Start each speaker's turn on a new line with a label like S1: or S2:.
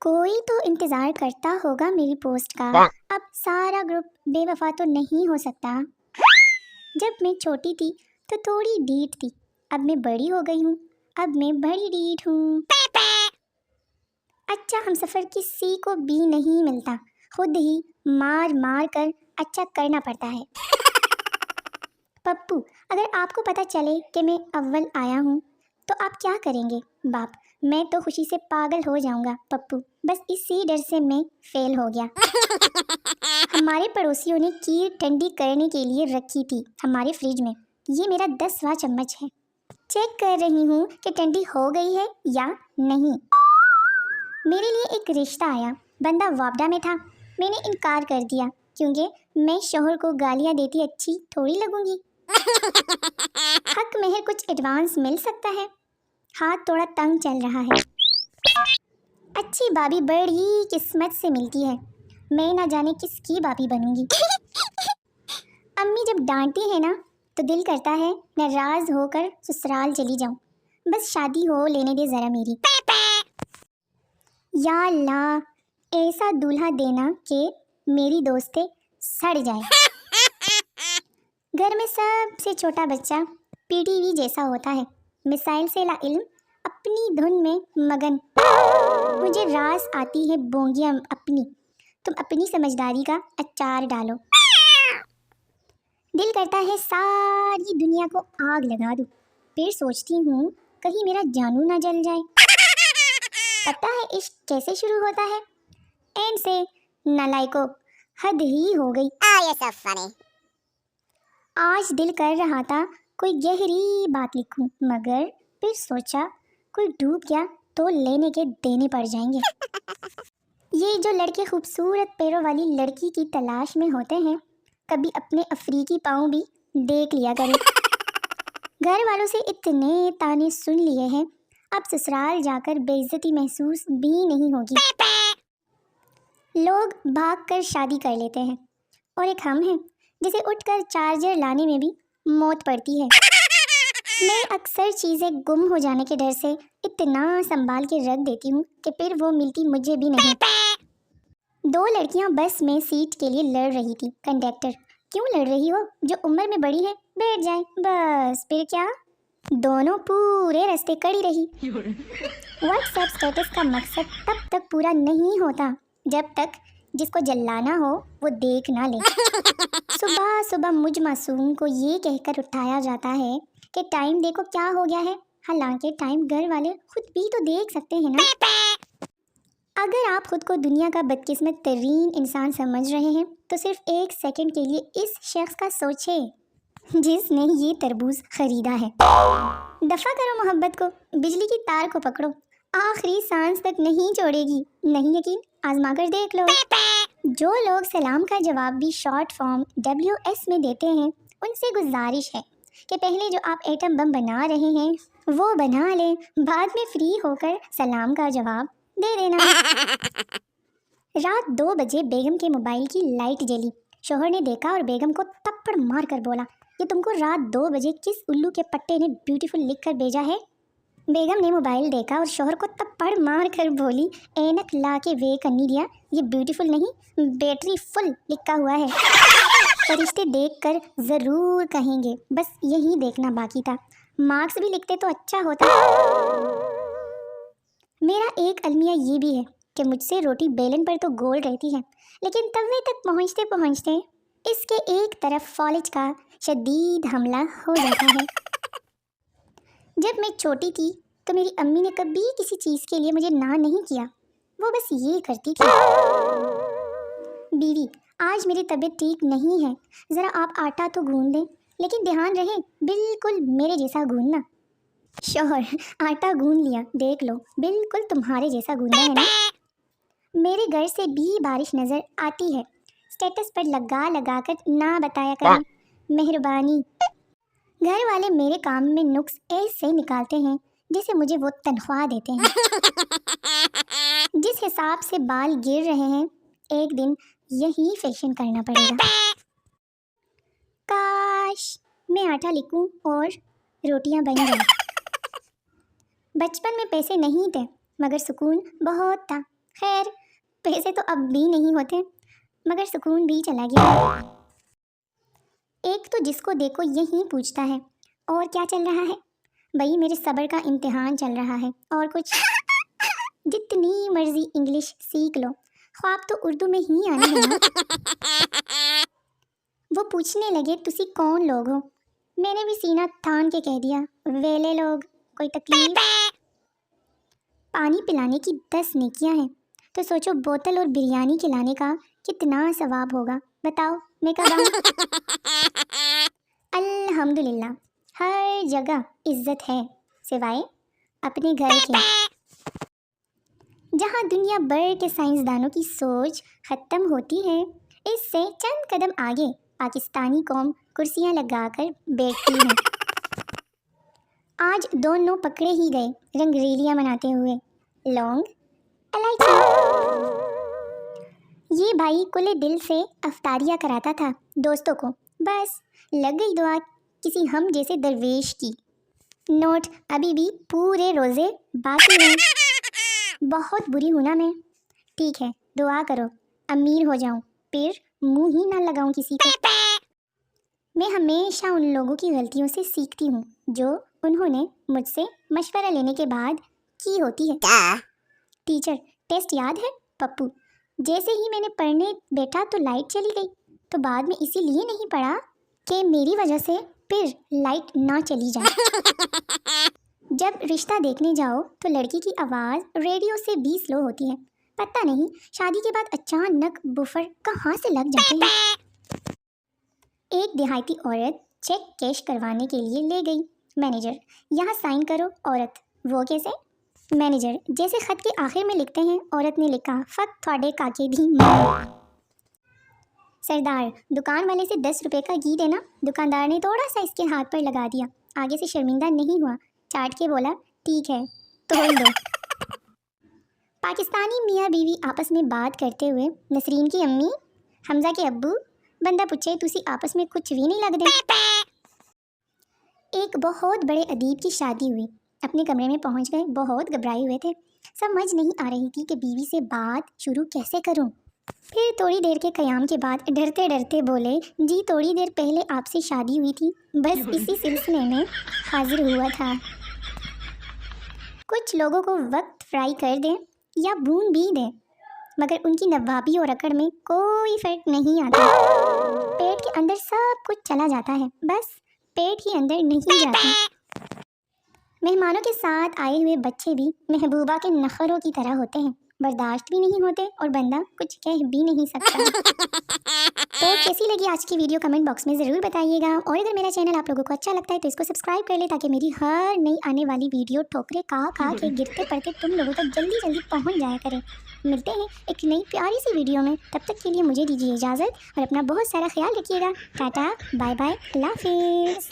S1: کوئی تو انتظار کرتا ہوگا میری پوسٹ کا۔ اب سارا گروپ بے وفا تو نہیں ہو سکتا۔ جب میں چھوٹی تھی تو تھوڑی ڈھیٹ تھی، اب میں بڑی ہو گئی ہوں، اب میں بڑی ڈھیٹ ہوں۔ اچھا ہم سفر کسی کو بھی نہیں ملتا، خود ہی مار مار کر اچھا کرنا پڑتا ہے۔ پپو، اگر آپ کو پتہ چلے کہ میں اول آیا ہوں تو آپ کیا کریں گے؟ باپ، میں تو خوشی سے پاگل ہو جاؤں گا پپو، بس اسی ڈر سے میں فیل ہو گیا۔ ہمارے پڑوسیوں نے کھیر ٹھنڈی کرنے کے لیے رکھی تھی ہمارے فریج میں، یہ میرا 10واں چمچ ہے، چیک کر رہی ہوں کہ ٹھنڈی ہو گئی ہے یا نہیں۔ میرے لیے ایک رشتہ آیا، بندہ وابڈا میں تھا، میں نے انکار کر دیا کیونکہ میں شوہر کو گالیاں دیتی اچھی تھوڑی لگوں گی۔ حق مہر کچھ ایڈوانس مل سکتا ہے؟ ہاتھ تھوڑا تنگ چل رہا ہے۔ اچھی بابی بڑی قسمت سے ملتی ہے، میں نہ جانے کس کی بابی بنوں گی۔ امی جب ڈانٹتی ہے نا تو دل کرتا ہے ناراض ہو کر سسرال چلی جاؤں، بس شادی ہو لینے دے ذرا میری۔ یا اللہ، ایسا دولہا دینا کہ میری دوستیں سڑ جائیں۔ گھر میں سب سے چھوٹا بچہ پی ٹی وی جیسا ہوتا ہے، مسائل سے لا علم، اپنی دھن میں مگن۔ مجھے راس آتی ہے بونگیاں اپنی، تم اپنی سمجھداری کا اچار ڈالو۔ دل کرتا ہے ساری دنیا کو آگ لگا دوں، پھر سوچتی ہوں کہیں میرا جانو نہ جل جائے۔ پتہ ہے عشق کیسے شروع ہوتا ہے؟ اینڈ سے نالائکو، حد ہی ہو گئی۔ آج دل کر رہا تھا کوئی گہری بات لکھوں، مگر پھر سوچا کوئی ڈوب گیا تو لینے کے دینے پڑ جائیں گے۔ یہ جو لڑکے خوبصورت پیروں والی لڑکی کی تلاش میں ہوتے ہیں، کبھی اپنے افریقی پاؤں بھی دیکھ لیا کریں۔ گھر والوں سے اتنے تانے سن لیے ہیں، اب سسرال جا کر بے عزتی محسوس بھی نہیں ہوگی۔ لوگ بھاگ کر شادی کر لیتے ہیں، اور ایک ہم ہیں جسے اٹھ کر چارجر لانے میں بھی موت پڑتی ہے۔ میں اکثر چیزیں گم ہو جانے کے ڈر سے اتنا سنبھال کے رکھ دیتی ہوں کہ پھر وہ ملتی مجھے بھی نہیں۔ 2 لڑکیاں بس میں سیٹ کے لیے لڑ رہی تھی، کنڈکٹر: کیوں لڑ رہی ہو؟ جو عمر میں بڑی ہے بیٹھ جائے بس۔ پھر کیا؟ دونوں پورے رستے کڑی رہی۔ واٹس ایپ اسٹیٹس کا مقصد تب تک پورا نہیں ہوتا جب تک جس کو جلانا ہو وہ دیکھ نہ لے۔ صبح صبح مجھ معصوم کو یہ کہہ کر اٹھایا جاتا ہے کہ ٹائم دیکھو کیا ہو گیا ہے، حالانکہ ٹائم گھر والے خود بھی تو دیکھ سکتے ہیں نا۔ اگر آپ خود کو دنیا کا بدقسمت ترین انسان سمجھ رہے ہیں تو صرف 1 سیکنڈ کے لیے اس شخص کا سوچیں جس نے یہ تربوز خریدا ہے۔ دفع کرو محبت کو، بجلی کی تار کو پکڑو، آخری سانس تک نہیں چھوڑے گی۔ نہیں یقین؟ آزما کر دیکھ لو۔ جو لوگ سلام کا جواب بھی شارٹ فارم WS میں دیتے ہیں، ان سے گزارش ہے کہ پہلے جو آپ ایٹم بم بنا رہے ہیں وہ بنا لیں، بعد میں فری ہو کر سلام کا جواب دے دینا۔ رات 2 بجے بیگم کے موبائل کی لائٹ جلی، شوہر نے دیکھا اور بیگم کو تھپڑ مار کر بولا، یہ تم کو رات 2 بجے کس الو کے پٹے نے بیوٹیفل لکھ کر بھیجا ہے؟ بیگم نے موبائل دیکھا اور شوہر کو تھپڑ مار کر بولی، اینک لا کے وے کرنی دیا، یہ بیوٹیفل نہیں بیٹری فل لکھا ہوا ہے۔ فرشتے دیکھ کر ضرور کہیں گے، بس یہی دیکھنا باقی تھا، مارکس بھی لکھتے تو اچھا ہوتا۔ میرا ایک المیہ یہ بھی ہے کہ مجھ سے روٹی بیلن پر تو گول رہتی ہے، لیکن توے تک پہنچتے پہنچتے اس کے ایک طرف فالج کا شدید حملہ ہو جاتا ہے۔ جب میں چھوٹی تھی تو میری امی نے کبھی کسی چیز کے لیے مجھے نہ نہیں کیا، وہ بس یہ کرتی تھی، بیوی آج میری طبیعت ٹھیک نہیں ہے، ذرا آپ آٹا تو گوندھ دیں، لیکن دھیان رہے بالکل میرے جیسا گوندنا۔ شوہر: آٹا گوندھ لیا، دیکھ لو بالکل تمہارے جیسا گوندا ہے نا۔ میرے گھر سے بھی بارش نظر آتی ہے، اسٹیٹس پر لگا لگا کر نہ بتایا کریں مہربانی۔ گھر والے میرے کام میں نقص ایسے نکالتے ہیں جیسے مجھے وہ تنخواہ دیتے ہیں۔ جس حساب سے بال گر رہے ہیں ایک دن یہی فیشن کرنا پڑے گا۔ کاش میں آٹا لکھوں اور روٹیاں بن جائیں۔ بچپن میں پیسے نہیں تھے مگر سکون بہت تھا، خیر پیسے تو اب بھی نہیں ہوتے مگر سکون بھی چلا گیا۔ ایک تو جس کو دیکھو یہی پوچھتا ہے اور کیا چل رہا ہے؟ بھائی میرے صبر کا امتحان چل رہا ہے اور کچھ۔ جتنی مرضی انگلش سیکھ لو خواب تو اردو میں ہی آنے ہیں نا۔ وہ پوچھنے لگے تسی کون لوگ ہو؟ میں نے بھی سینہ تھان کے کہہ دیا ویلے لوگ، کوئی تکلیف؟ پانی پلانے کی 10 نیکیاں ہیں تو سوچو بوتل اور بریانی کھلانے کا کتنا ثواب ہوگا، بتاؤ میں کب آؤں؟ الحمدللہ ہر جگہ عزت ہے سوائے اپنے گھر کے، جہاں دنیا بھر کے سائنسدانوں کی سوچ ختم ہوتی ہے۔ اس سے چند قدم آگے پاکستانی قوم کرسیاں لگا کر بیٹھتی ہے۔ آج دونوں پکڑے ہی گئے رنگ ریلیاں مناتے ہوئے، لونگ الائچی۔ یہ بھائی کل دل سے افطاریہ کراتا تھا دوستوں کو، بس لگ گئی دعا کسی ہم جیسے درویش کی۔ نوٹ ابھی بھی پورے روزے باقی ہیں۔ بہت بری ہوں نا میں؟ ٹھیک ہے دعا کرو امیر ہو جاؤں، پھر منہ ہی نہ لگاؤں کسی کو۔ میں ہمیشہ ان لوگوں کی غلطیوں سے سیکھتی ہوں جو انہوں نے مجھ سے مشورہ لینے کے بعد کی ہوتی ہے۔ ٹیچر ٹیسٹ یاد ہے پپو؟ جیسے ہی میں نے پڑھنے بیٹھا تو لائٹ چلی گئی، تو بعد میں اسی لیے نہیں پڑھا کہ میری وجہ سے پھر لائٹ نہ چلی جائے۔ جب رشتہ دیکھنے جاؤ تو لڑکی کی آواز ریڈیو سے بھی سلو ہوتی ہے، پتہ نہیں شادی کے بعد اچانک بفر کہاں سے لگ جاتے ہیں۔ ایک دیہاتی عورت چیک کیش کروانے کے لیے لے گئی۔ مینیجر یہاں سائن کرو۔ عورت وہ کیسے؟ مینیجر جیسے خط کے آخر میں لکھتے ہیں۔ عورت نے لکھا فق تھوڑے کاکے بھی سردار دکان والے سے 10 روپے کا گھی دینا۔ دکاندار نے تھوڑا سا اس کے ہاتھ پر لگا دیا، آگے سے شرمندہ نہیں ہوا، چاٹ کے بولا ٹھیک ہے تول دو۔ پاکستانی میاں بیوی آپس میں بات کرتے ہوئے، نسرین کی امی حمزہ کے ابو، بندہ پوچھے تسی آپس میں کچھ بھی نہیں لگ دے۔ ایک بہت بڑے ادیب کی شادی ہوئی، اپنے کمرے میں پہنچ گئے، بہت گھبرائے ہوئے تھے، سمجھ نہیں آ رہی تھی کہ بیوی سے بات شروع کیسے کروں۔ پھر تھوڑی دیر کے قیام کے بعد ڈرتے ڈرتے بولے جی تھوڑی دیر پہلے آپ سے شادی ہوئی تھی، بس اسی سلسلے میں حاضر ہوا تھا۔ کچھ لوگوں کو وقت فرائی کر دیں یا بھون بھی دیں مگر ان کی نوابی اور اکڑ میں کوئی فرق نہیں آتا۔ پیٹ کے اندر سب کچھ چلا جاتا ہے، بس پیٹ ہی اندر نہیں جاتا۔ مہمانوں کے ساتھ آئے ہوئے بچے بھی محبوبہ کے نخروں کی طرح ہوتے ہیں، برداشت بھی نہیں ہوتے اور بندہ کچھ کہہ بھی نہیں سکتا۔ تو کیسی لگی آج کی ویڈیو کمنٹ باکس میں ضرور بتائیے گا، اور اگر میرا چینل آپ لوگوں کو اچھا لگتا ہے تو اس کو سبسکرائب کر لیں تاکہ میری ہر نئی آنے والی ویڈیو ٹھوکرے کھا کے گرتے پڑتے تم لوگوں تک جلدی جلدی پہنچ جایا کرے۔ ملتے ہیں ایک نئی پیاری سی ویڈیو میں، تب تک کے لیے مجھے دیجیے اجازت اور اپنا بہت سارا خیال رکھیے گا۔ ٹاٹا بائے بائے، اللہ حافظ۔